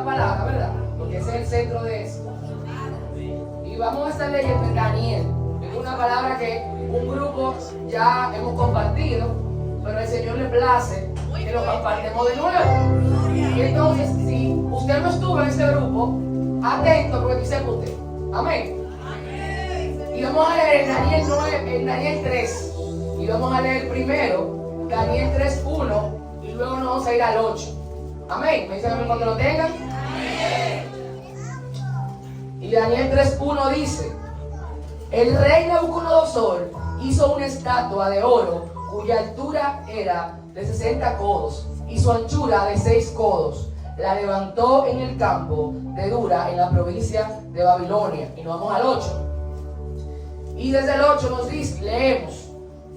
palabra, ¿verdad? Porque ese es el centro de eso. Y vamos a estar leyendo en Daniel. Es una palabra que un grupo ya hemos compartido, pero el Señor le place que lo compartamos de nuevo. Y entonces, si usted no estuvo en ese grupo, atento porque aquí se apunte. Amén. Y vamos a leer en Daniel 3. Y vamos a leer primero Daniel 3:1 y luego nos vamos a ir al 8. Amén. ¿Me dicen amén cuando lo tengan? Amén. Y Daniel 3:1 dice: el rey Nabucodonosor hizo una estatua de oro cuya altura era de 60 codos y su anchura de 6 codos. La levantó en el campo de Dura, en la provincia de Babilonia. Y nos vamos al 8. Y desde el 8 nos dice, leemos: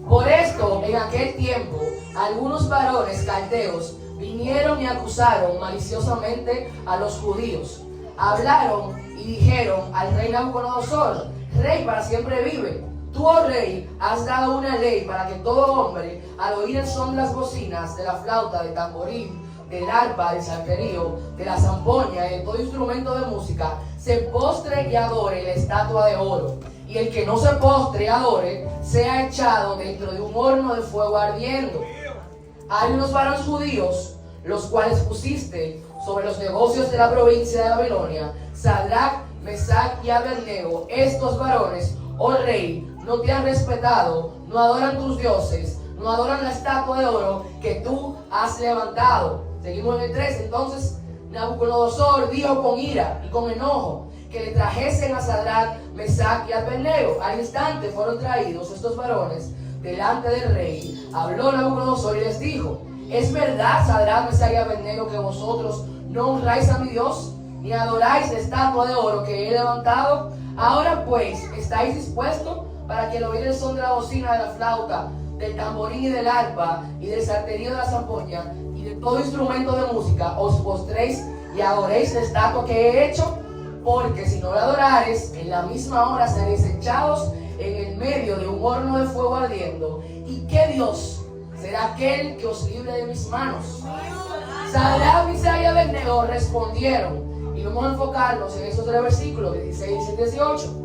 por esto en aquel tiempo algunos varones caldeos vinieron y acusaron maliciosamente a los judíos. Hablaron y dijeron al rey Nabucodonosor: rey para siempre vive. Tú, oh rey, has dado una ley para que todo hombre, al oír el son de las bocinas, de la flauta, del tamborín, del arpa, del salterio, de la zampoña y de todo instrumento de música, se postre y adore la estatua de oro. Y el que no se postre y adore, sea echado dentro de un horno de fuego ardiendo. Hay unos varones judíos, los cuales pusiste sobre los negocios de la provincia de Babilonia, Sadrach, Mesach y Abednego. Estos varones, oh rey, no te han respetado, no adoran tus dioses, no adoran la estatua de oro que tú has levantado. Seguimos en el 3. Entonces Nabucodonosor dijo con ira y con enojo que le trajesen a Sadrach, Mesach y Abednego. Al instante fueron traídos estos varones delante del rey. Habló Nabucodonosor y les dijo: ¿es verdad, Sadrach, Mesach y Abednego, que vosotros no honráis a mi Dios, ni adoráis la estatua de oro que he levantado? Ahora pues, ¿estáis dispuestos para que al oír el son de la bocina, de la flauta, del tamborín y del arpa, y del salterio de la zampoña, y de todo instrumento de música, os postréis y adoréis la estatua que he hecho? Porque si no la adorares, en la misma hora seréis echados en el medio de un horno de fuego ardiendo. ¿Y qué Dios será aquel que os libre de mis manos? Sadrach, Mesach y Abednego respondieron, y vamos a enfocarnos en estos 3 versículos, 16 y 18.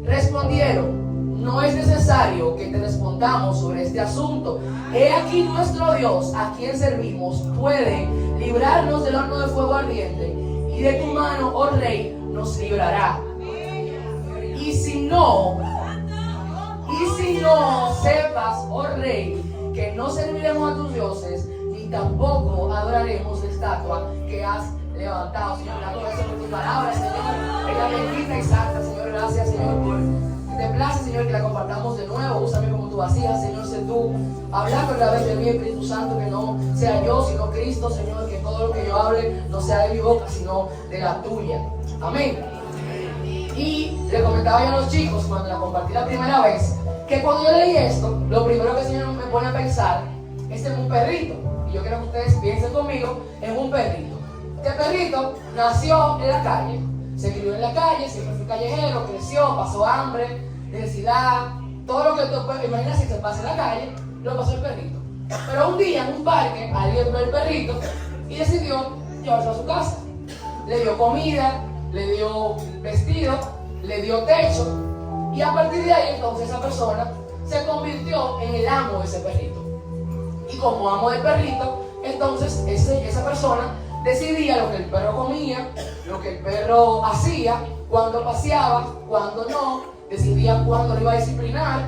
Respondieron: no es necesario que te respondamos sobre este asunto. He aquí nuestro Dios, a quien servimos, puede librarnos del horno de fuego ardiente, y de tu mano, oh rey, nos librará. Y si no sepas, oh rey, que no serviremos a tus dioses, ni tampoco adoraremos la estatua que has levantado. Señor, gracias por tu palabra, Señor. Ella bendita y santa, Señor. Gracias, Señor, por que te place, Señor, que la compartamos de nuevo. Úsame como tu vasija, Señor. Sé tú hablando a través de mí, Espíritu Santo, que no sea yo, sino Cristo, Señor. Que todo lo que yo hable no sea de mi boca, sino de la tuya. Amén. Y le comentaba yo a los chicos cuando la compartí la primera vez, que cuando yo leí esto, lo primero que el Señor me pone a pensar es en un perrito. Y yo quiero que ustedes piensen conmigo en un perrito. Este perrito nació en la calle, se crió en la calle, siempre fue callejero, creció, pasó hambre, necesidad, todo lo que tú puedes imaginar si se pasa en la calle, lo pasó el perrito. Pero un día en un parque, alguien vio el perrito y decidió llevarlo a su casa. Le dio comida, le dio vestido, le dio techo, y a partir de ahí entonces esa persona se convirtió en el amo de ese perrito. Y como amo del perrito, entonces esa persona decidía lo que el perro comía, lo que el perro hacía, cuándo paseaba, cuándo no, decidía cuándo lo iba a disciplinar,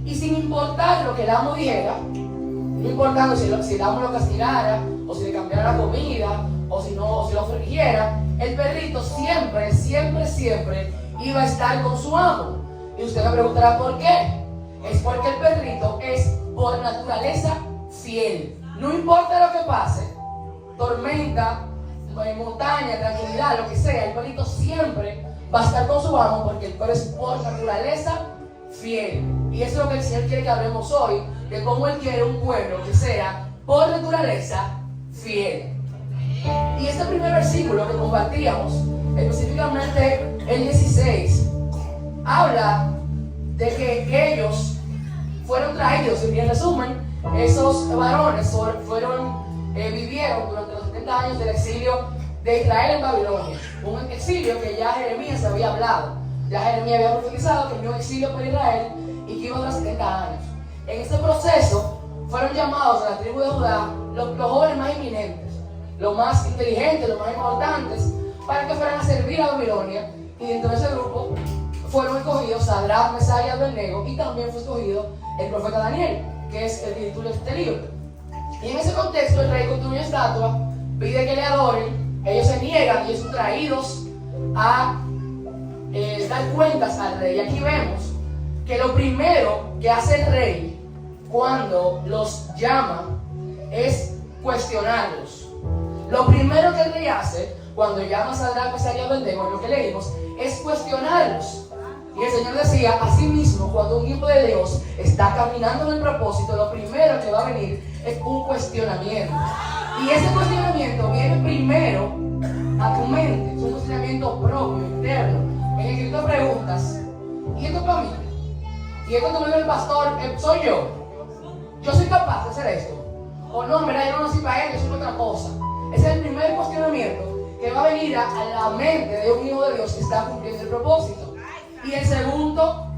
y sin importar lo que el amo dijera, no importando si el amo lo castigara, o si le cambiara la comida, o si lo afligiera, el perrito siempre iba a estar con su amo. Y usted me preguntará ¿por qué? Es porque el perrito es por naturaleza fiel. No importa lo que pase, tormenta, montaña, tranquilidad, lo que sea, el perrito siempre va a estar con su amo porque el perro es por naturaleza fiel. Y eso es lo que el Señor quiere que hablemos hoy, de cómo Él quiere un pueblo que sea por naturaleza fiel. Y este primer versículo que compartíamos, específicamente el 16, habla de que ellos fueron traídos, y en resumen, esos varones vivieron durante los 70 años del exilio de Israel en Babilonia. Un exilio que ya Jeremías se había hablado. Ya Jeremías había profetizado que venía un exilio por Israel y que iba a durar 70 años. En este proceso fueron llamados a la tribu de Judá los jóvenes más eminentes, los más inteligentes, los más importantes, para que fueran a servir a Babilonia. Y dentro de ese grupo fueron escogidos Sadrach, Mesach y Abednego, y también fue escogido el profeta Daniel, que es el que titula este libro. Y en ese contexto el rey construye una estatua, pide que le adoren, ellos se niegan y son traídos a dar cuentas al rey. Y aquí vemos que lo primero que hace el rey cuando los llama es cuestionarlos. Lo primero que el rey hace cuando llama a Sadrach, Mesach y Abednego, lo que leímos, es cuestionarlos. Y el Señor decía, asimismo, cuando un hijo de Dios está caminando en el propósito, lo primero que va a venir es un cuestionamiento. Y ese cuestionamiento viene primero a tu mente, es un cuestionamiento propio, interno, en el que tú te preguntas, ¿y esto para mí? ¿Y esto que me dice el pastor, soy yo? ¿Yo soy capaz de hacer esto? O no, mira, yo no nací para él, yo soy otra cosa. Ese es el primer cuestionamiento que va a venir a la mente de un hijo de Dios que está cumpliendo el propósito. Y el segundo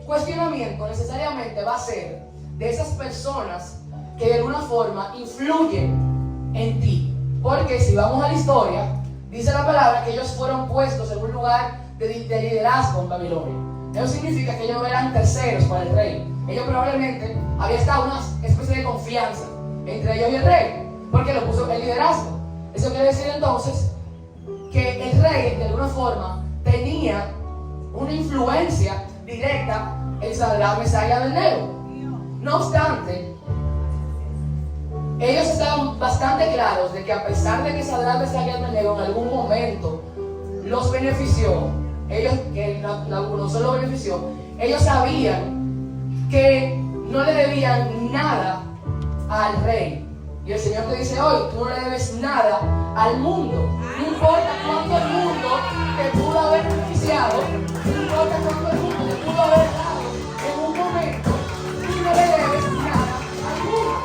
cuestionamiento necesariamente va a ser de esas personas que de alguna forma influyen en ti. Porque si vamos a la historia, dice la palabra que ellos fueron puestos en un lugar de liderazgo en Babilonia. Eso significa que ellos no eran terceros para el rey. Ellos probablemente había estado una especie de confianza entre ellos y el rey, porque lo puso el liderazgo. Eso quiere decir entonces que el rey de alguna forma tenía una influencia directa en Sadrach, Mesach y Abednego. No obstante, ellos estaban bastante claros de que a pesar de que Sadrach, Mesach y Abednego en algún momento los benefició, que Nabucodonosor los benefició, ellos sabían que no le debían nada al rey. Y el Señor te dice hoy, tú no le debes nada al mundo. No importa cuánto el mundo te pudo haber beneficiado, no importa cuánto el mundo te pudo haber dado en un momento, tú no le debes nada al mundo.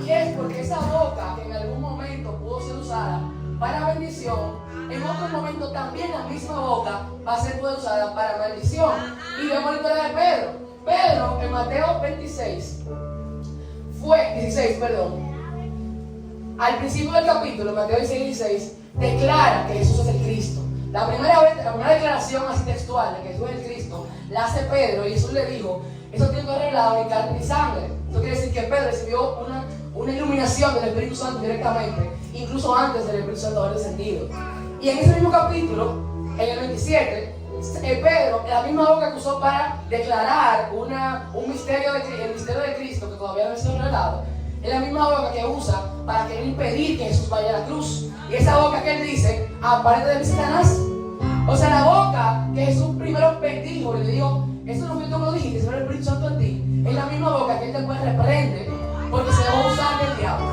Y es porque esa boca que en algún momento pudo ser usada para bendición, en otro momento también la misma boca va a ser usada para maldición. Y vemos la historia de Pedro. Pedro en Mateo 16, al principio del capítulo, Mateo 16, declara que Jesús es el Cristo. La primera declaración así textual de que Jesús es el Cristo la hace Pedro, y Jesús le dijo, eso tiene que ser revelado en carne y sangre. Esto quiere decir que Pedro recibió una iluminación del Espíritu Santo directamente, incluso antes del Espíritu Santo haber descendido. Y en ese mismo capítulo, en el 27, Pedro, la misma boca que usó para declarar el misterio de Cristo que todavía no ha sido revelado, es la misma boca que usa para querer impedir que Jesús vaya a la cruz. Y esa boca que él dice, aparte de Satanás. O sea, la boca que Jesús primero bendijo y le dijo, eso no fue tú que lo dijiste, sino el Espíritu Santo en ti, es la misma boca que él después reprende porque se va a usar del diablo.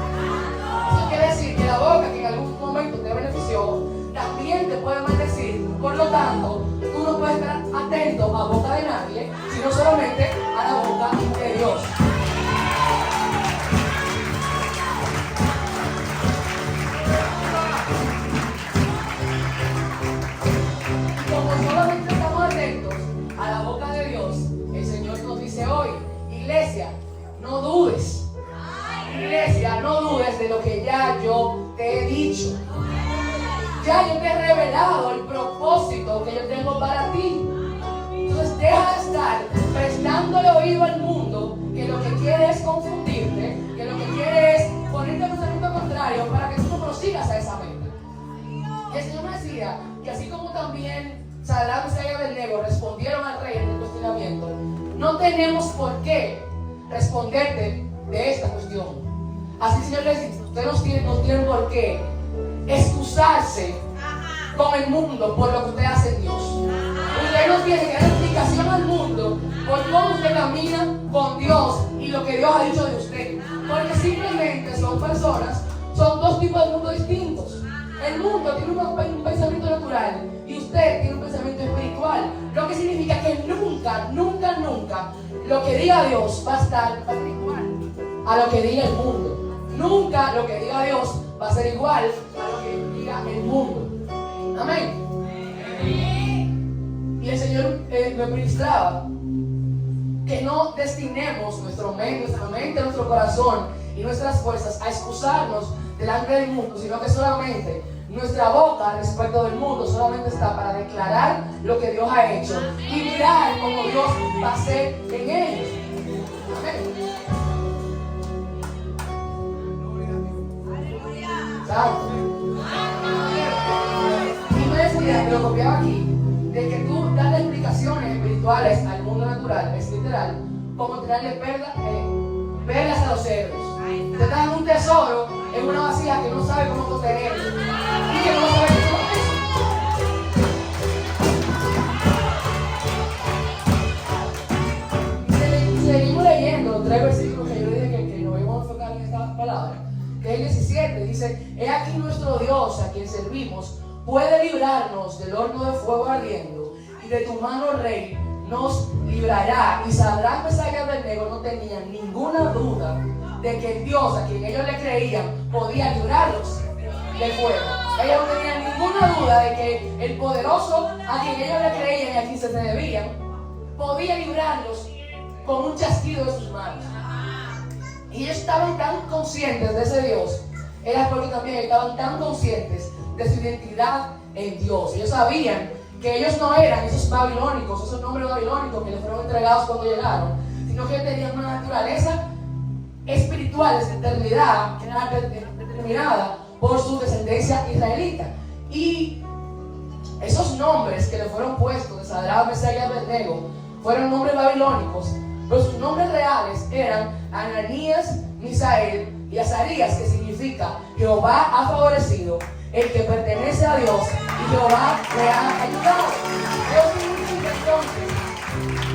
Eso quiere decir que la boca que en algún momento te benefició también te puede maldecir. Por lo tanto, tú no puedes estar atento a boca de nadie, sino solamente a la boca de Dios. Como solamente estamos atentos a la boca de Dios, el Señor nos dice hoy, iglesia, no dudes. Iglesia, no dudes de lo que ya yo te he dicho. Ya yo te he revelado el propósito que yo tengo para ti. Entonces deja de estar prestándole oído al mundo, que lo que quiere es confundirte, que lo que quiere es ponerte en pensamiento contrario para que tú no prosigas a esa meta. Y el Señor me decía que así como también Sadrach, Mesach y Abednego respondieron al rey en el cuestionamiento, no tenemos por qué responderte de esta cuestión. Así el Señor les dice, ustedes no tienen por qué excusarse con el mundo por lo que usted hace en Dios. Usted no tiene que dar explicación al mundo por cómo usted camina con Dios y lo que Dios ha dicho de usted. Porque simplemente son dos tipos de mundos distintos. El mundo tiene un pensamiento natural y usted tiene un pensamiento espiritual. Lo que significa que nunca lo que diga Dios va a estar igual a lo que diga el mundo. Nunca lo que diga Dios va a ser igual a lo que diga el mundo. Amén. Y el Señor me ministraba que no destinemos nuestra mente, nuestro corazón y nuestras fuerzas a excusarnos delante del mundo, sino que solamente nuestra boca respecto del mundo solamente está para declarar lo que Dios ha hecho y mirar cómo Dios va a hacer en ellos. Amén. Santo. Y me decía, que lo copiaba aquí, de que tú das explicaciones espirituales al mundo natural, es literal, como tirarle perlas a los cerdos. Te dan un tesoro en una vasija que no sabe cómo contenerlo y que no sabe qué es. Seguimos leyendo los 3 versículos que yo le dije que nos íbamos a enfocar en esta palabra, que es el 17, dice: he aquí nuestro Dios a quien servimos puede librarnos del horno de fuego ardiendo, y de tu mano, Rey, nos librará. Y Sadrach, Mesach y Abednego no tenían ninguna duda de que el Dios a quien ellos le creían podía librarlos del fuego. Ellos no tenían ninguna duda de que el poderoso a quien ellos le creían y a quien se debían podía librarlos con un chasquido de sus manos. Y ellos estaban tan conscientes de ese Dios, era porque también estaban tan conscientes de su identidad en Dios. Ellos sabían que ellos no eran esos babilónicos, esos nombres babilónicos que les fueron entregados cuando llegaron, sino que tenían una naturaleza espiritual de eternidad que era determinada por su descendencia israelita. Y esos nombres que le fueron puestos de Sadrach, Mesach y Abednego fueron nombres babilónicos, pero sus nombres reales eran Ananías, Misael y Azarías, que significa Jehová ha favorecido, el que pertenece a Dios, y Jehová le ha ayudado. Eso significa entonces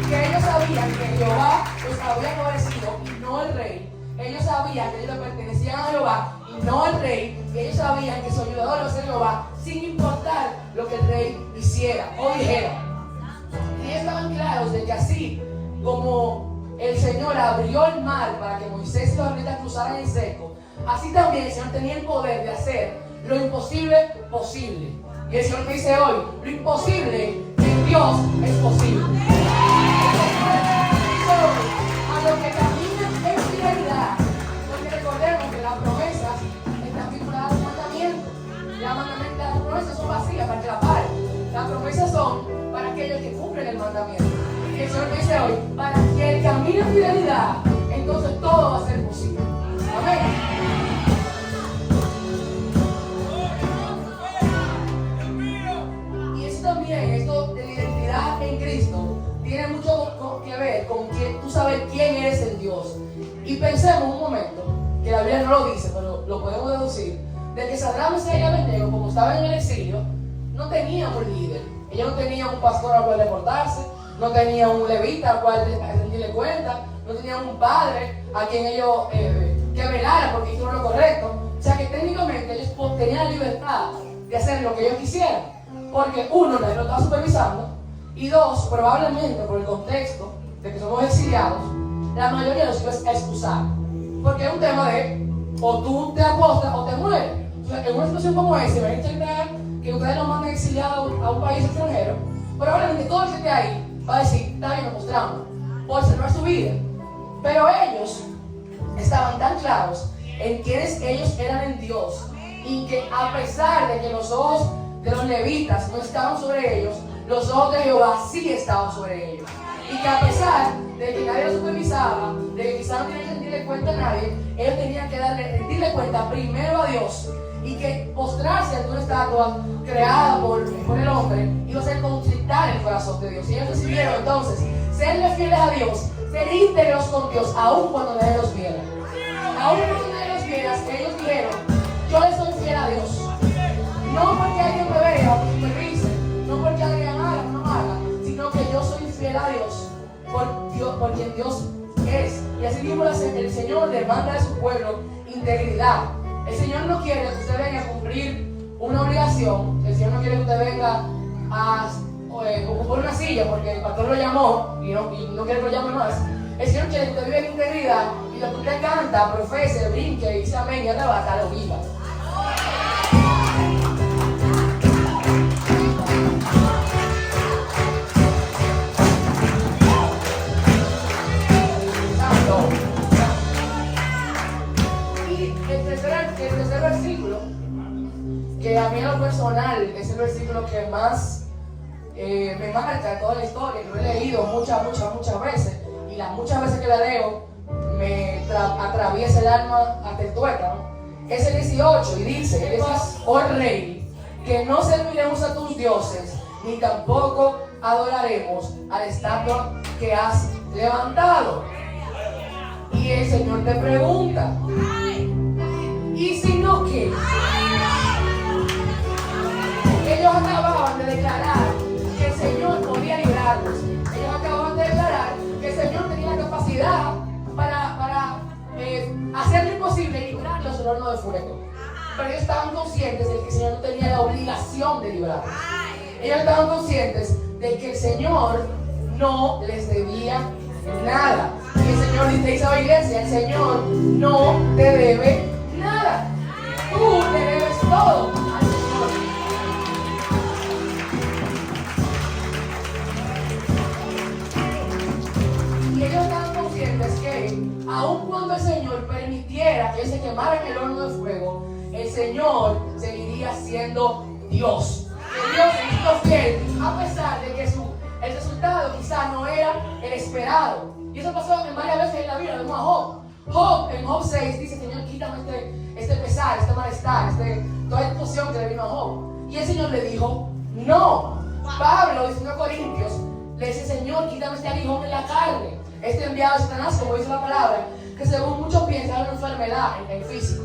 que ellos sabían que Jehová los había favorecido y no el rey. Ellos sabían que ellos le pertenecían a Jehová y no al rey. Y ellos sabían que su ayudador era Jehová, sin importar lo que el rey hiciera o dijera. Y ellos estaban claros de que así como el Señor abrió el mar para que Moisés y los israelitas cruzaran en seco, así también el Señor tenía el poder de hacer lo imposible posible. Y el Señor me dice hoy: lo imposible en Dios es posible. A los que caminan en fidelidad, porque recordemos que las promesas están vinculadas al mandamiento. Las promesas son vacías para que la paren. Las promesas son para aquellos que cumplen el mandamiento. Y el Señor me dice hoy: para que el camine en fidelidad, entonces todo va a ser posible. Amén. Esto de la identidad en Cristo tiene mucho que ver con que tú sabes quién eres en Dios. Y pensemos un momento, que la Biblia no lo dice, pero lo podemos deducir, de que Sadrach, Mesach y Abednego, como estaban en el exilio, no tenían un líder. Ellos no tenían un pastor al cual reportarse, no tenían un levita al cual rendirle cuenta, no tenían un padre a quien ellos que velara porque hicieron lo correcto. O sea que técnicamente ellos tenían la libertad de hacer lo que ellos quisieran. Porque uno, nadie lo estaba supervisando, y dos, probablemente por el contexto de que somos exiliados, la mayoría los iba a excusar. Porque es un tema de o tú te apostas o te mueres. O sea, en una situación como esa, van a intentar que ustedes nos manden exiliados a un país extranjero, probablemente todo el que esté ahí va a decir: está bien, nos mostramos, por salvar su vida. Pero ellos estaban tan claros en quiénes ellos eran en Dios, y que a pesar de que los ojos de los levitas no estaban sobre ellos, los ojos de Jehová sí estaban sobre ellos. Y que a pesar de que nadie los supervisaba, de que quizás no tenían que rendirle cuenta a nadie, ellos tenían que rendirle cuenta primero a Dios. Y que postrarse ante una estatua creada por el hombre iba a ser contritar el corazón de Dios. Y ellos decidieron entonces serle fieles a Dios, ser íntegros con Dios, aun cuando nadie los viera. Aun cuando nadie los viera, ellos dijeron: yo le soy fiel a Dios. No porque alguien me vea o me supervise, no porque alguien haga o no haga, sino que yo soy fiel a Dios por quien Dios es. Y así mismo el Señor demanda de su pueblo integridad. El Señor no quiere que usted venga a cumplir una obligación. El Señor no quiere que usted venga a ocupar una silla porque el pastor lo llamó y no quiere que lo llame más. El Señor quiere que usted viva en integridad Y lo que usted canta, profese, brinque y dice amén y arrebata, lo viva. Y el tercer versículo, que a mí en lo personal es el versículo que más me marca en toda la historia, que lo he leído muchas veces, y las muchas veces que la leo me atraviesa el alma hasta el tuétano. Es el 18 y dice: oh rey, que no serviremos a tus dioses, ni tampoco adoraremos a la estatua que has levantado. Y el Señor te pregunta: ¿y si no qué? Ellos acababan de declarar que el Señor podía librarlos. Ellos acababan de declarar que el Señor tenía la capacidad para hacer lo imposible y librarlos del horno de fuego. Pero ellos estaban conscientes de que el Señor no tenía la obligación de librarlos. Ellos estaban conscientes de que el Señor no les debía nada. Y el Señor dice a la iglesia: el Señor no te debe nada. Tú le debes todo al Señor. Y ellos estaban conscientes que aun cuando el Señor permitiera que se quemara en el horno de fuego, el Señor seguiría siendo Dios. Que Dios seguía fiel a pesar de que el resultado quizá no era el esperado. Y eso pasó varias veces en la Biblia. Vemos a Job. En Job 6 dice: Señor, quítame este pesar, este malestar, toda esta situación que le vino a Job. Y el Señor le dijo: no. Pablo, diciendo a Corintios, le dice: Señor, quítame este aguijón en la carne, este enviado de Satanás, como dice la palabra, que según muchos piensan era una enfermedad en el físico.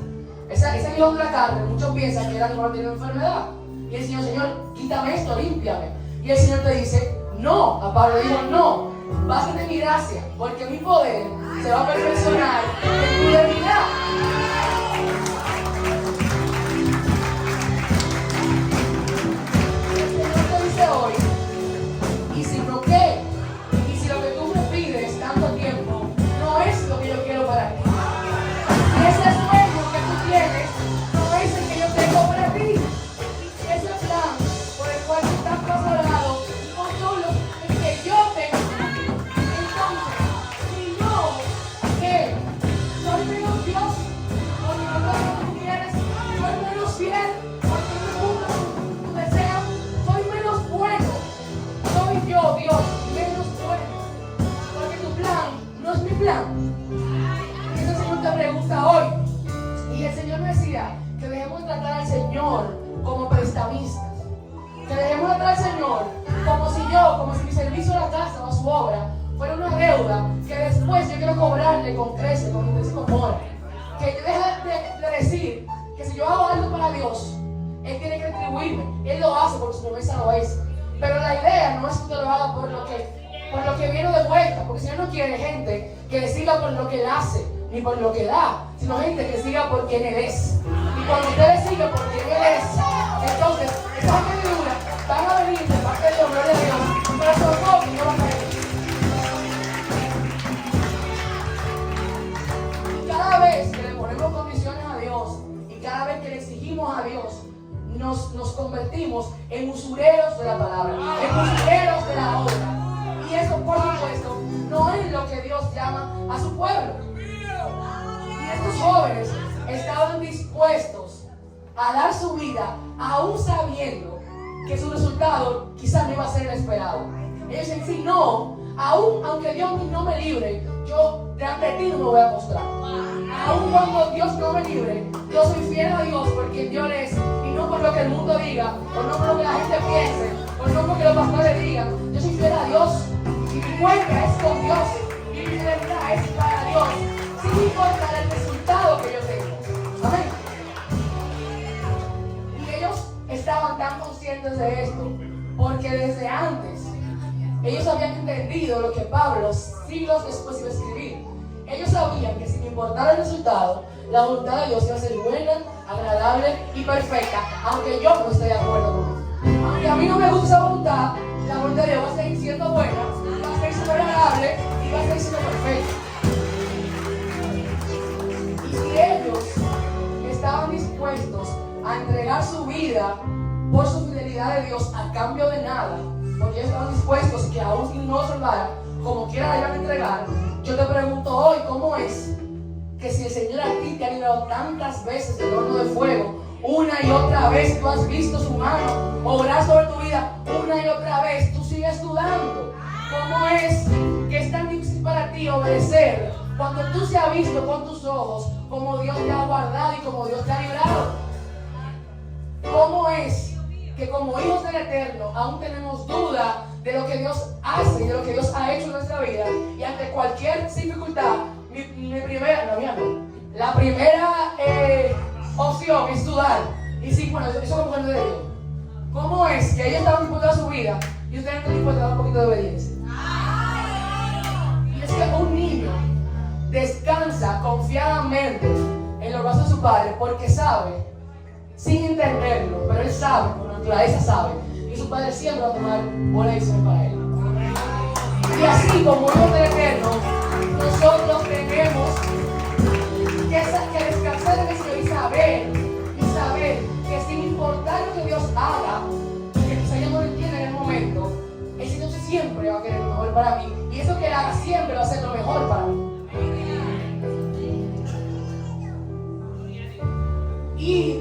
Ese aguijón de la carne, muchos piensan que era que no tiene una enfermedad. Y el Señor: quítame esto, límpiame. Y el Señor te dice: no. A Pablo le dijo: no, bástate en mi gracia, porque mi poder se va a perfeccionar en tu debilidad. El Señor te dice hoy: ¿y si no qué? ¿Y si lo que tú me pides tanto tiempo no es lo que yo quiero para ti? Y ese sueño que tú tienes no es el que yo tengo para ti. Y ese plan por el cual tú estás pasando no solo el que yo tengo. Entonces, si no, ¿qué? ¿Soy menos Dios? ¿Porque no lo que tú quieres? ¿Soy menos fiel? ¿Porque no cumplo tu deseo? ¿Soy menos bueno? ¿Soy yo, Dios, menos bueno? Porque tu plan no es mi plan. Y ese Señor te pregunta hoy. Y el Señor me decía que dejemos de tratar al Señor como prestamistas. Que dejemos de tratar al Señor como si mi servicio a la casa o a su obra fuera una deuda que después yo quiero cobrarle con creces, con interés y con mora. Que yo deje de decir que si yo hago algo para Dios, Él tiene que retribuirme. Él lo hace porque su promesa lo es. Pero la idea no es que usted lo haga por lo que viene de vuelta. Porque el Señor no quiere gente que le siga por lo que Él hace, ni por lo que da, sino gente que siga por quien Él es. Y cuando usted le sigue por quien Él es, entonces esas añadiduras van a venir de parte de Dios, gloria a Dios, pero sobre todo que no van a venir. Y cada vez que le ponemos condiciones a Dios y cada vez que le exigimos a Dios, nos convertimos en usureros de la palabra, en usureros de la obra. Y eso, por supuesto, no es lo que Dios llama a su pueblo. Y estos jóvenes estaban dispuestos a dar su vida, aún sabiendo que su resultado quizás no iba a ser el esperado. Ellos dicen: si no, aunque Dios no me libre, yo de ti no me voy a mostrar. Aún cuando Dios no me libre, yo soy fiel a Dios por quien Dios es, y no por lo que el mundo diga, o no por lo que la gente piense, o no porque los pastores digan. Yo soy fiel a Dios, y mi cuenta es con Dios, y mi fidelidad es para Dios, sin importar el resultado que yo tengo. Amén. Y ellos estaban tan conscientes de esto, porque desde antes ellos habían entendido lo que Pablo siglos después iba a escribir. Ellos sabían que sin importar el resultado, la voluntad de Dios iba a ser buena, agradable y perfecta, aunque yo no esté de acuerdo con eso. Aunque a mí no me gusta esa voluntad, la voluntad de Dios va a seguir siendo buena, va a seguir siendo agradable y va a seguir siendo perfecta. si ellos estaban dispuestos a entregar su vida por su fidelidad a Dios a cambio de nada, porque ellos estaban dispuestos que aún si no salvara, como quiera la iban a entregar, yo te pregunto hoy, ¿cómo es que si el Señor a ti te ha librado tantas veces del horno de fuego, una y otra vez tú has visto su mano obrar sobre tu vida, una y otra vez tú sigues dudando? ¿Cómo es que es tan difícil para ti obedecer cuando tú se has visto con tus ojos como Dios te ha guardado y como Dios te ha librado? ¿Cómo es que como hijos del Eterno aún tenemos duda de lo que Dios hace y de lo que Dios ha hecho en nuestra vida? Y ante cualquier dificultad, la primera opción es dudar. Y sí, bueno, eso como mujer de Dios. ¿Cómo es que ellos estaban dispuestos a su vida y ustedes no están dispuestos a dar un poquito de obediencia? Y es que un niño descansa confiadamente en los brazos de su padre porque sabe, sin entenderlo, pero él sabe, por naturaleza sabe, que su padre siempre va a tomar buenas decisiones para él. Y así como hijos del Eterno, nosotros tenemos que descansar en el Señor y saber que sin importar lo que Dios haga, que quizá yo no lo entienda en el momento, el Señor siempre va a querer lo mejor para mí. Y eso que Él haga siempre va a ser lo mejor para mí. Y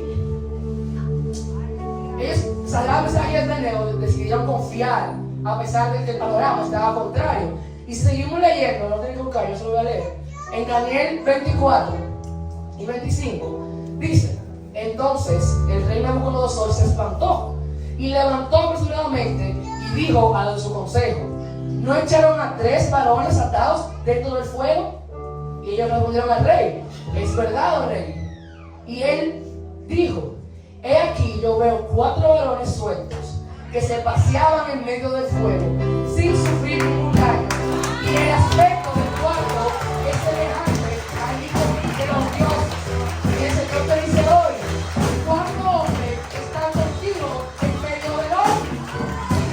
ellos, Sadrach, Mesach y Abednego, decidieron confiar a pesar de que el panorama estaba contrario. Y seguimos leyendo, no tienen que buscar, yo se lo voy a leer. En Daniel 24 y 25 dice: entonces el rey Nabucodonosor se espantó y levantó apresuradamente y dijo a los de su consejo: ¿no echaron a 3 varones atados dentro del fuego? Y ellos respondieron al rey: es verdad, oh rey. Y él dijo: he aquí yo veo 4 varones sueltos que se paseaban en medio del fuego sin sufrir ningún daño, y el aspecto del cuarto es semejante al hijo de los dioses. Y el Señor te dice hoy: ¿cuántos hombres están contigo en medio del horno?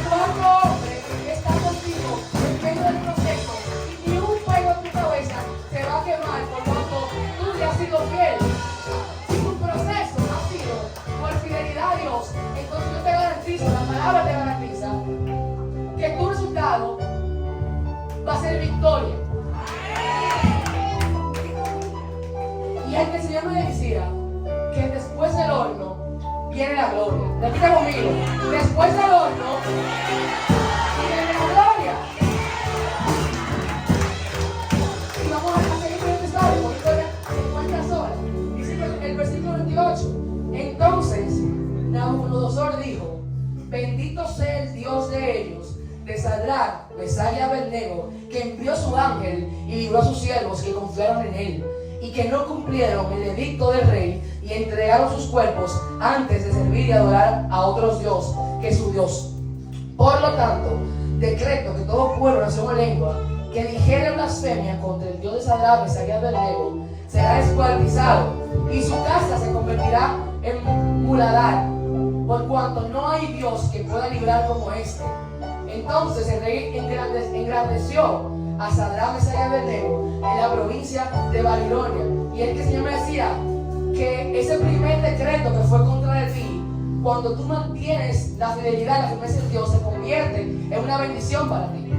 ¿Cuántos hombres están contigo en medio del proceso? Y ni un fuego en tu cabeza se va a quemar por cuanto tú le has sido fiel. Si tu proceso ha sido por fidelidad a Dios, entonces yo te garantizo, la palabra te garantiza que tu resultado va a ser victoria. Y el que el Señor me decía que después del horno viene la gloria. Repita conmigo: después del horno viene la gloria. Y vamos a seguir con este sabio, porque todavía en cuántas horas. Dice el versículo 28. Entonces Nabucodonosor dijo: bendito sea el Dios de ellos, de Sadrach, Mesach y Abednego, que envió su ángel y libró a sus siervos que confiaron en él, y que no cumplieron el edicto del rey y entregaron sus cuerpos antes de servir y adorar a otros dioses que su Dios. Por lo tanto, decreto que todo pueblo, nación o lengua que dijere blasfemia contra el Dios de Sadrach, Mesach y Abednego será descuartizado, y su casa se convertirá en muladar, por cuanto no hay Dios que pueda librar como este. Entonces el rey engrandeció a Sadrach, Mesach y Abednego en la provincia de Babilonia. Y el que el Señor me decía que ese primer decreto que fue contra de ti, cuando tú mantienes la fidelidad, la firmeza en Dios, se convierte en una bendición para ti.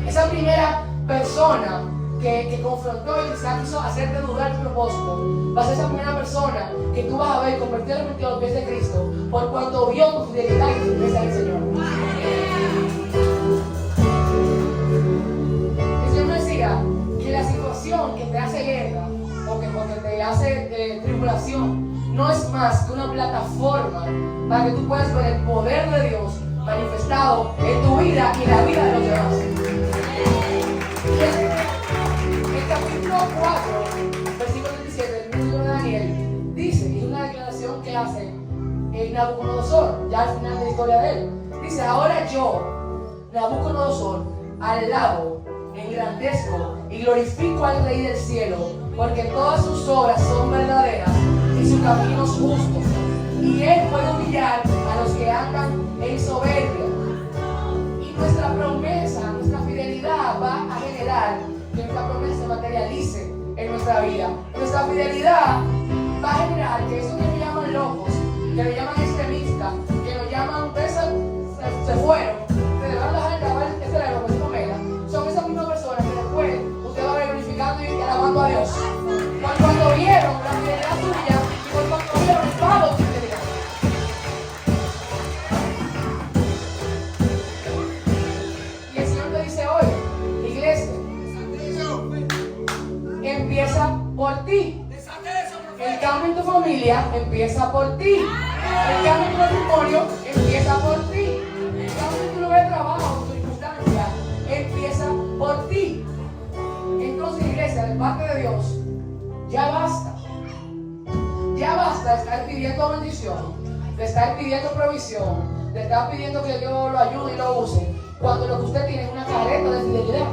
Esa primera persona que confrontó y quizás quiso hacerte dudar tu propósito, va a ser esa primera persona que tú vas a ver convertirte a los pies de Cristo, por cuanto vio tu fidelidad y tu firmeza en el Señor. El Señor me decía que la situación que te hace guerra o que te hace tribulación no es más que una plataforma para que tú puedas ver el poder de Dios manifestado en tu vida y la vida de los demás. El capítulo 4, versículo 27 del libro de Daniel dice, y es una declaración que hace Nabucodonosor, ya al final de la historia de él. Dice: ahora yo, Nabucodonosor, alabo, engrandezco y glorifico al Rey del cielo, porque todas sus obras son verdaderas y sus caminos justos, y él puede humillar a los que andan en soberbia. Y nuestra promesa, nuestra fidelidad va a generar que nuestra promesa se materialice en nuestra vida. nuestra fidelidad va a generar que eso que nos llaman locos, que le llaman extremistas, que nos llaman, ustedes se fueron, se van a dejar de grabar este libro, que es Omega, son esas mismas personas que después usted va a ver glorificando y alabando a Dios. Cuando vieron la fidelidad suya y cuando vieron el pago de fidelidad. Y el Señor te dice hoy, iglesia, empieza por ti. El cambio en tu familia empieza por ti. El cambio en tu matrimonio empieza por ti. El cambio en tu lugar de trabajo, en tu circunstancia, empieza por ti. Entonces, iglesia, de parte de Dios, ya basta. Ya basta de estar pidiendo bendición, de estar pidiendo provisión, de estar pidiendo que Dios lo ayude y lo use, cuando lo que usted tiene es una careta de fidelidad.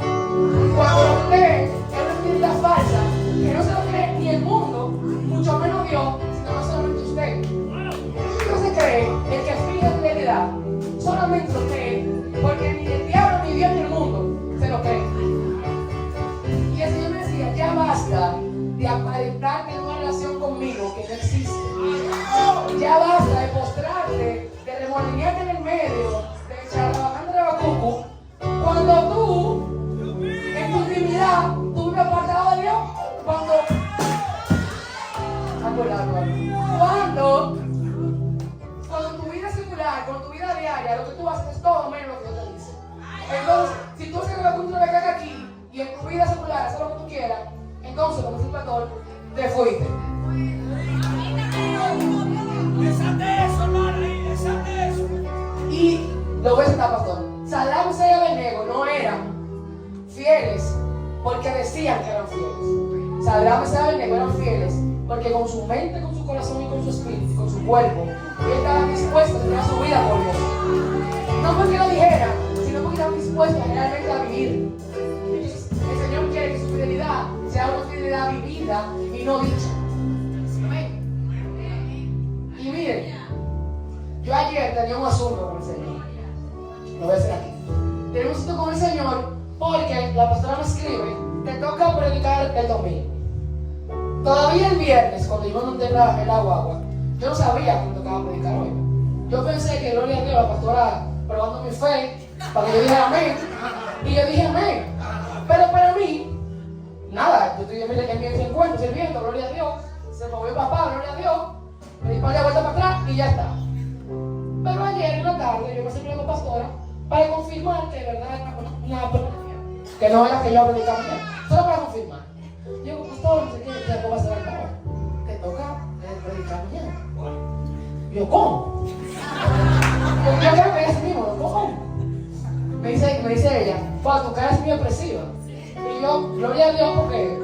Cuando usted es una fidelidad falsa, que no se lo cree ni el mundo, mucho menos Dios, sino solamente usted. No se cree el que finge fidelidad, solamente usted, porque ni el diablo, ni Dios, ni el mundo se lo cree. Y el Señor me decía, ya basta de aparentar tener una relación conmigo que no existe. Ya basta de postrarte, de remolinearte en el medio, de echar la bajanda de Bacucu, cuando tú, en tu intimidad, tú me apartado de Dios. Cuando tu vida secular, con tu vida diaria, lo que tú haces es todo menos lo que Dios te dice. Entonces, si tú haces una cultura de caca aquí y en tu vida secular haces lo que tú quieras, entonces, como dice el pastor, te fuiste. Desate eso, hermano, desate eso. Y lo ves, está pastor. Saddam Hussein y Abednego no eran fieles porque decían que eran fieles. Saddam Hussein y Abednego eran fieles porque con su mente, con su corazón y con su espíritu, con su cuerpo, ellos estaban dispuestos a tener su vida por Dios. No porque lo dijeran, sino porque estaban dispuestos realmente a vivir. Entonces, el Señor quiere que su fidelidad sea una fidelidad vivida y no dicha. Amén. Y miren, yo ayer tenía un asunto con el Señor. Lo voy a hacer aquí. Tenía un asunto con el Señor porque la pastora me escribe, te toca predicar el domingo. Todavía el viernes, cuando yo monté en la guagua, yo no sabía que me tocaba predicar hoy. Yo pensé que, gloria a Dios, la pastora probando mi fe, para que yo dijera amén. Y yo dije amén. Pero para mí, nada, yo estoy en mi encuentro sirviendo, gloria a Dios. Se movió papá, gloria a Dios. Me di para vuelta para atrás y ya está. Pero ayer en la tarde, yo me senté con la pastora para confirmar que de verdad era una que no era que yo predicaba bien. Solo para confirmar. Yo digo, pastor, no sé qué, ¿cómo va a ser acá? Te toca predicar mañana. Yo, ¿cómo? Yo creo que es así mismo, ¿cómo? Me dice ella, Juan, tu cara es muy expresiva. Y yo, gloria a Dios, porque.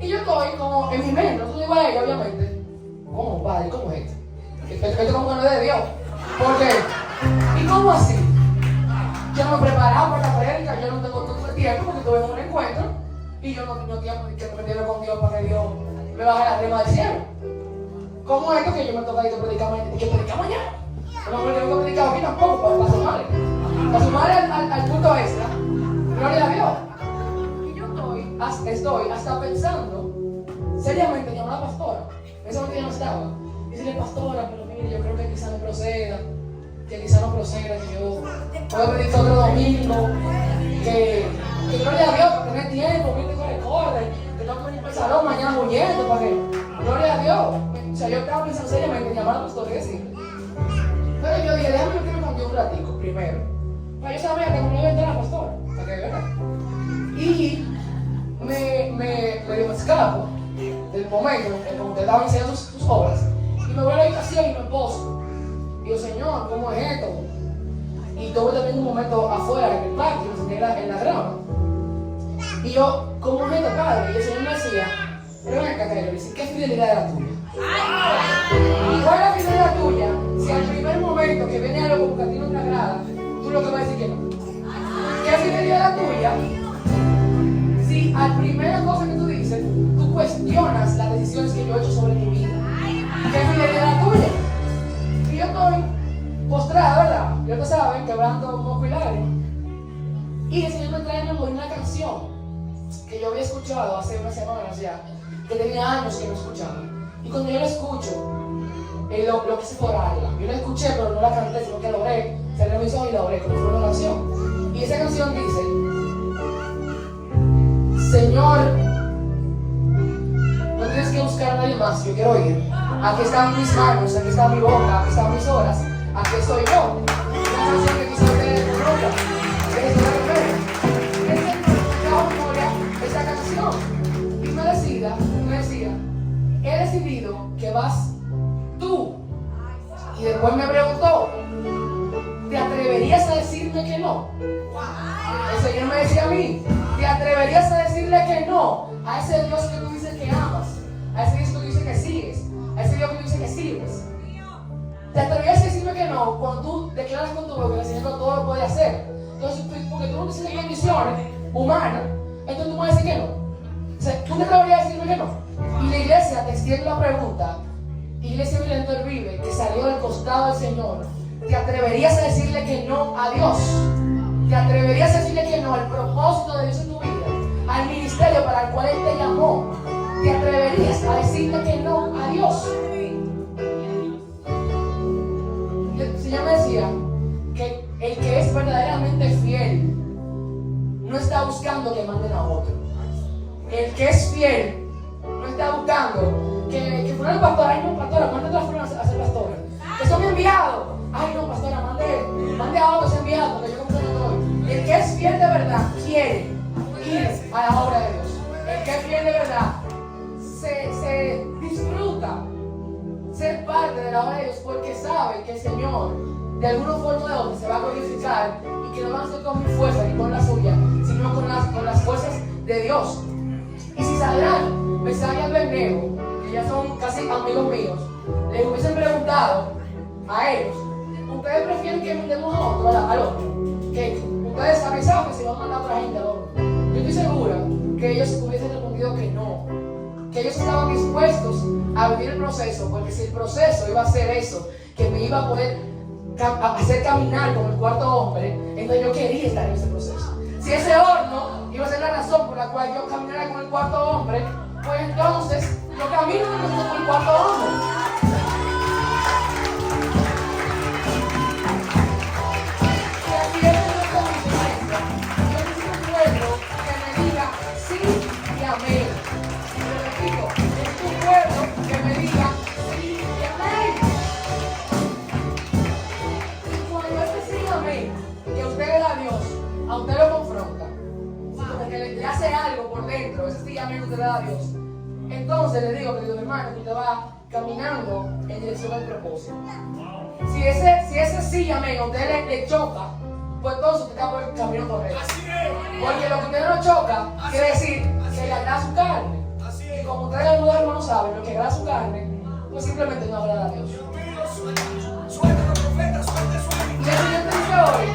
Y yo estoy como en mi mente, no digo a ella, obviamente. ¿Cómo, padre? ¿Cómo es esto? Esto como que no es de Dios. ¿Por qué? ¿Y cómo así? Yo no me preparaba para la prédica, yo no tengo todo el tiempo porque tuve un encuentro. Y yo no tengo tiempo que me meterme con Dios para que Dios me baje la rima del cielo. ¿Cómo es esto que yo me toca ir a predicar mañana? ¿Y que predicar mañana? No me tengo que predicar aquí tampoco, para sumarle. Para sumarle al punto extra. Gloria a Dios. Y yo estoy hasta pensando, seriamente, llamar a la pastora. Ese momento ya no estaba. Decirle, pastora, pero mire, yo creo que quizá no proceda. Que yo puedo predicar otro domingo. Que gloria a Dios, para tener tiempo, que tengo que correr, que tengo que venir para el salón mañana huyendo, para que, gloria a Dios. O sea, yo estaba pensando seriamente en llamar a la pastora y decirle. Pero yo dije, déjame que me cambié un ratico primero. Pero yo sabía que no me iba a entrar a la pastora, para que vean. Y me escapo del momento en que usted estaba enseñando sus obras. Y me voy a la habitación y me poso. Y yo, Señor, ¿cómo es esto? Y tuve también un momento afuera en el parque, me senté en la grama. Y yo, ¿cómo es esto, padre? Y el Señor me decía, pero ven acá, Taylor, ¿qué fidelidad era tuya? ¿Y cuál es la fidelidad tuya? Si al primer momento que viene algo como que a ti no te agrada, tú lo que vas a decir que no. ¿Qué fidelidad era tuya? Si al primera cosa que tú dices, tú cuestionas las decisiones que yo he hecho sobre mi vida. ¿Qué fidelidad era tuya? Y yo estoy postrada, ¿verdad? Y ustedes saben, quebrando moco y lágrimas. Y el Señor me trae a memoria una canción. que yo había escuchado hace unas semanas ya, que tenía años que no escuchaba. Y cuando yo la escucho, lo quise orarla. Yo la escuché, pero no la canté, sino que la oré. Cerré mis ojos y la oré, como fue una canción. Y esa canción dice: Señor, no tienes que buscar a nadie más, yo quiero oír. Aquí están mis manos, aquí está mi boca, aquí están mis horas, aquí estoy yo. Una canción que quise oír en Europa. Esa canción. Y me decía, he decidido que vas tú. Y después me preguntó, ¿te atreverías a decirme que no? El Señor me decía a mí, ¿te atreverías a decirle que no a ese Dios que tú dices que amas? A ese Dios que tú dices que sigues, a ese Dios que tú dices que sirves. ¿Te atreverías a decirme que no cuando tú declaras con tu boca que el Señor todo lo puede hacer? Entonces, porque tú no tienes condiciones humanas, entonces tú puedes decir que no. O sea, ¿tú te atreverías a decirme que no? Y la iglesia te extiende la pregunta. Iglesia Viviente Vive, que salió del costado del Señor, ¿te atreverías a decirle que no a Dios? ¿Te atreverías a decirle que no al propósito de Dios en tu vida? Al ministerio para el cual Él te llamó. ¿Te atreverías a decirle que no a Dios? El Señor me decía que el que es verdaderamente fiel no está buscando que manden a otro. El que es fiel no está buscando que fueron pastora. Ay no, pastora, mande a fueron a ser pastora. Que son enviados. Ay no, pastora, mande a otros enviados, porque yo como no estoy. El que es fiel de verdad quiere ir a la obra de Dios. El que es fiel de verdad se disfruta ser parte de la obra de Dios, porque sabe que el Señor de alguna forma o de otra se va a glorificar, y que no van a ser con mi fuerza ni con la suya, sino con las fuerzas de Dios. Y si Sadrach, Mesach y Abednego, que ya son casi amigos míos, les hubiesen preguntado a ellos, ¿ustedes prefieren que mandemos a otro, al otro? Que ustedes saben que se van a mandar a otra gente al otro. Yo estoy segura que ellos hubiesen respondido que no, que ellos estaban dispuestos a vivir el proceso, porque si el proceso iba a ser eso, que me iba a poder hacer caminar como el cuarto hombre, entonces yo quería estar en ese proceso. Si ese horno iba a ser la razón por la cual yo caminara con el cuarto hombre, pues entonces yo camino con el cuarto hombre. Y aquí es nuestra diferencia. Yo necesito un pueblo que me diga sí y amén. Y lo repito, necesito un pueblo que me diga sí y amén. Y cuando este sí y amén que usted le da a Dios, a usted lo confronta, como que le hace algo por dentro, ese sí y amén que usted le da a Dios, entonces le digo, querido hermano, que usted va caminando en dirección al propósito. Si ese sí y amén a usted le choca, pues entonces usted está por el camino correcto. Porque lo que usted no choca quiere decir que le agrada su carne. Y como ustedes algunos hermanos saben, lo que agrada su carne, pues simplemente no agrada a Dios. Y el Señor te dice hoy,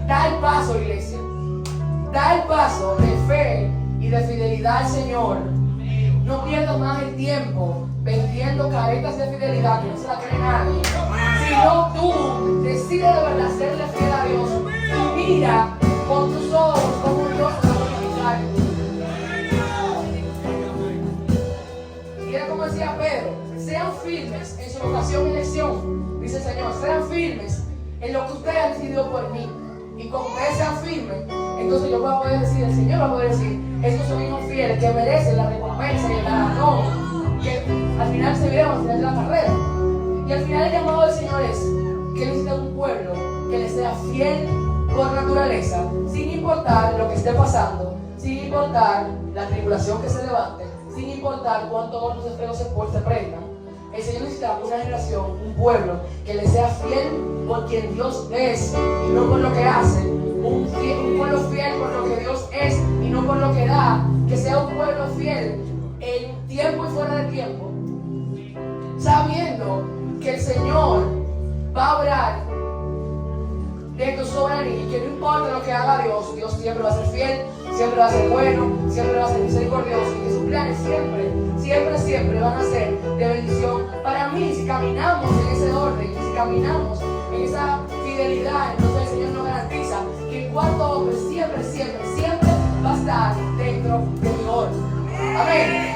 da el paso, iglesia. Da el paso de fe y de fidelidad al Señor. No pierdas más el tiempo vendiendo caretas de fidelidad que no se la cree nadie. Sino tú decides de verdad serle fiel a Dios y mira con tus ojos como Dios te va a glorificar. Y era como decía Pedro, sean firmes en su vocación y elección. Dice el Señor, sean firmes en lo que ustedes han decidido por mí. Y como ustedes sean firmes, entonces yo voy a poder decir, el Señor va a poder decir, estos son hijos fieles que merecen la recompensa y el galardón, que al final se vieron al final de la carrera. Y al final el llamado del Señor es que necesita un pueblo que le sea fiel por naturaleza, sin importar lo que esté pasando, sin importar la tribulación que se levante, sin importar cuántos hornos de fuego se prendan. El Señor necesita una generación, un pueblo que le sea fiel por quien Dios es y no por lo que hace. Un pueblo fiel por lo que Dios es y no por lo que da. Que sea un pueblo fiel en tiempo y fuera de tiempo, sabiendo que el Señor va a obrar de tu soberanía y que no importa lo que haga Dios, Dios siempre va a ser fiel, siempre va a ser bueno, siempre va a ser misericordioso, y que sus planes siempre van a ser de bendición para mí. Si caminamos en ese orden, si caminamos en esa fidelidad, entonces el Señor nos garantiza que el cuarto hombre siempre va a nuestro Señor. Amén.